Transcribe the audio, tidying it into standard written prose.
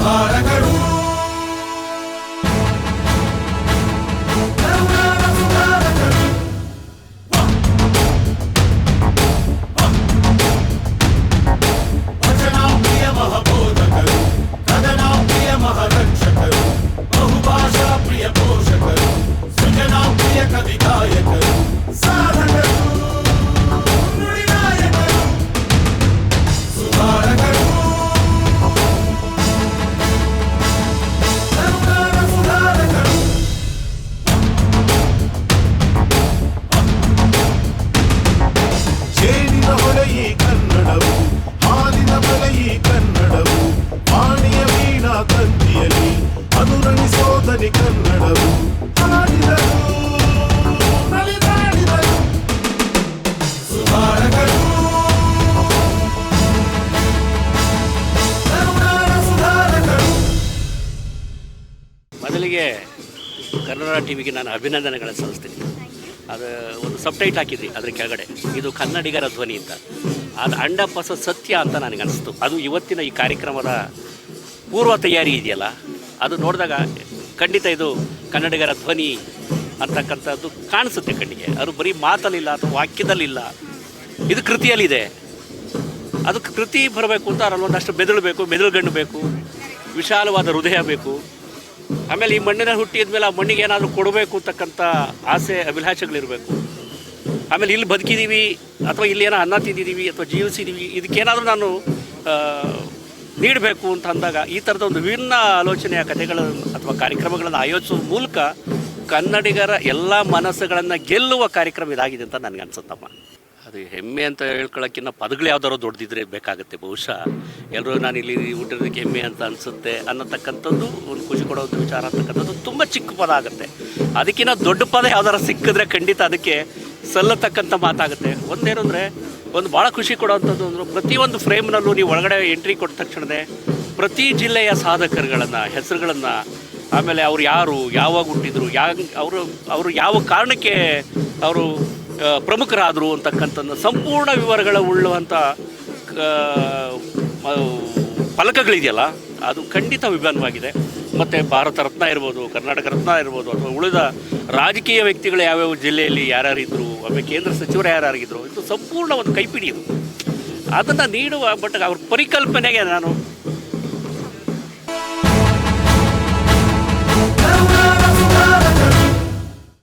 ಸುಧಾರಕರು ವಚನಾಪ್ರಿಯ ಮಹಬೋಧಕರು ಕದನಾಪ್ರಿಯ ಮಹರಕ್ಷಕರು ಬಹುಭಾಷಾ ಪ್ರಿಯ ಪೋಷಕರು ಸೃಜನಾಪ್ರಿಯ ಕವಿಗಾಯಕರು ಸಾಧಕರು ನುಡಿನಾಯಕರು ಸುಧಾರಕರು ಕರುನಾಡ ಸುಧಾರಕರು ಜೇನಿನ ಹೊಳೆಯಿ ಕನ್ನಡವು ಹಾಲಿನ ಬಲೆಯಿ ಕನ್ನಡವು ವಾಣಿಯ ವೀಣಾ ತಂತಿಯಲಿ ಅನುರಣಿಸೋದನಿ ಕನ್ನಡವು ಹಾಡಿದರು ನಲಿದಾಡಿದರು ಸುಧಾರಕರು ಕರುನಾಡ ಸುಧಾರಕರು ಮೊದಲಿಗೆ ಕನ್ನಡ ಟಿವಿಗೆ ನಾನು ಅಭಿನಂದನೆಗಳನ್ನು ಸಲ್ಲಿಸ್ತೀನಿ. ಅದು ಒಂದು ಸಬ್ಟೈಟ್ ಹಾಕಿದ್ರಿ ಅದ್ರ ಕೆಳಗಡೆ, ಇದು ಕನ್ನಡಿಗರ ಧ್ವನಿ ಅಂತ. ಅದು ಅಂಡಪಸ ಸತ್ಯ ಅಂತ ನನಗೆ ಅನಿಸ್ತು. ಅದು ಇವತ್ತಿನ ಈ ಕಾರ್ಯಕ್ರಮದ ಪೂರ್ವ ತಯಾರಿ ಇದೆಯಲ್ಲ, ಅದು ನೋಡಿದಾಗ ಖಂಡಿತ ಇದು ಕನ್ನಡಿಗರ ಧ್ವನಿ ಅಂತಕ್ಕಂಥದ್ದು ಕಾಣಿಸುತ್ತೆ ಕಣ್ಣಿಗೆ. ಅದು ಬರೀ ಮಾತಲ್ಲಿಲ್ಲ ಅಥವಾ ವಾಕ್ಯದಲ್ಲಿಲ್ಲ, ಇದು ಕೃತಿಯಲ್ಲಿದೆ. ಅದು ಕೃತಿ ಬರಬೇಕು ಅಂತ ಅದರಲ್ಲಿ ಒಂದಷ್ಟು ಮೆದುಳುಗಣ್ಣು ಬೇಕು, ವಿಶಾಲವಾದ ಹೃದಯ ಬೇಕು. ಆಮೇಲೆ ಈ ಮಣ್ಣಿನ ಹುಟ್ಟಿದ ಮೇಲೆ ಆ ಮಣ್ಣಿಗೆ ಏನಾದರೂ ಕೊಡಬೇಕು ಅಂತಕ್ಕಂಥ ಆಸೆ ಅಭಿಲಾಷೆಗಳಿರಬೇಕು. ಆಮೇಲೆ ಇಲ್ಲಿ ಬದುಕಿದ್ದೀವಿ ಅಥವಾ ಇಲ್ಲಿ ಏನೋ ಅನ್ನ ತಿಂದಿದ್ದೀವಿ ಅಥವಾ ಜೀವಿಸಿದ್ದೀವಿ, ಇದಕ್ಕೇನಾದರೂ ನಾನು ನೀಡಬೇಕು ಅಂತ ಅಂದಾಗ ಈ ಥರದ ಒಂದು ವಿಭಿನ್ನ ಆಲೋಚನೆಯ ಕಥೆಗಳನ್ನು ಅಥವಾ ಕಾರ್ಯಕ್ರಮಗಳನ್ನು ಆಯೋಜಿಸುವ ಮೂಲಕ ಕನ್ನಡಿಗರ ಎಲ್ಲ ಮನಸ್ಸುಗಳನ್ನು ಗೆಲ್ಲುವ ಕಾರ್ಯಕ್ರಮ ಇದಾಗಿದೆ ಅಂತ ನನಗೆ ಅನ್ಸುತ್ತಮ್ಮ. ಅದು ಹೆಮ್ಮೆ ಅಂತ ಹೇಳ್ಕೊಳ್ಳೋಕ್ಕಿಂತ ಪದಗಳು ಯಾವ್ದಾದ್ರು ದೊಡ್ಡದಿದ್ರೆ ಬೇಕಾಗುತ್ತೆ. ಬಹುಶಃ ಎಲ್ಲರೂ ನಾನು ಇಲ್ಲಿ ಹುಟ್ಟಿರೋದಕ್ಕೆ ಹೆಮ್ಮೆ ಅಂತ ಅನಿಸುತ್ತೆ ಅನ್ನತಕ್ಕಂಥದ್ದು ಒಂದು ಖುಷಿ ಕೊಡೋದು ವಿಚಾರ ಅಂತಕ್ಕಂಥದ್ದು ತುಂಬ ಚಿಕ್ಕ ಪದ ಆಗುತ್ತೆ. ಅದಕ್ಕಿಂತ ದೊಡ್ಡ ಪದ ಯಾವ್ದಾರು ಸಿಕ್ಕಿದ್ರೆ ಖಂಡಿತ ಅದಕ್ಕೆ ಸಲ್ಲತಕ್ಕಂಥ ಮಾತಾಗುತ್ತೆ. ಒಂದೇನು ಅಂದರೆ ಒಂದು ಭಾಳ ಖುಷಿ ಕೊಡೋವಂಥದ್ದು ಅಂದ್ರೆ ಪ್ರತಿಯೊಂದು ಫ್ರೇಮ್ನಲ್ಲೂ ನೀವು ಒಳಗಡೆ ಎಂಟ್ರಿ ಕೊಟ್ಟ ತಕ್ಷಣವೇ ಪ್ರತಿ ಜಿಲ್ಲೆಯ ಸಾಧಕರುಗಳನ್ನು ಹೆಸರುಗಳನ್ನು, ಆಮೇಲೆ ಅವ್ರು ಯಾರು, ಯಾವಾಗ ಹುಟ್ಟಿದ್ರು, ಅವರು ಯಾವ ಕಾರಣಕ್ಕೆ ಅವರು ಪ್ರಮುಖರಾದರು ಅಂತಕ್ಕಂಥ ಸಂಪೂರ್ಣ ವಿವರಗಳ ಉಳ್ಳುವಂಥ ಫಲಕಗಳಿದೆಯಲ್ಲ, ಅದು ಖಂಡಿತ ವಿಭಿನ್ನವಾಗಿದೆ. ಮತ್ತು ಭಾರತ ರತ್ನ ಇರ್ಬೋದು, ಕರ್ನಾಟಕ ರತ್ನ ಇರ್ಬೋದು, ಅಥವಾ ಉಳಿದ ರಾಜಕೀಯ ವ್ಯಕ್ತಿಗಳು ಯಾವ್ಯಾವ ಜಿಲ್ಲೆಯಲ್ಲಿ ಯಾರ್ಯಾರಿದ್ದರು, ಆಮೇಲೆ ಕೇಂದ್ರ ಸಚಿವರು ಯಾರ್ಯಾರಿದ್ರು, ಇದು ಸಂಪೂರ್ಣ ಒಂದು ಕೈಪಿಡಿ ಇದು. ಅದನ್ನು ನೀಡುವ ಬಟ್ ಅವ್ರ ಪರಿಕಲ್ಪನೆಗೆ ನಾನು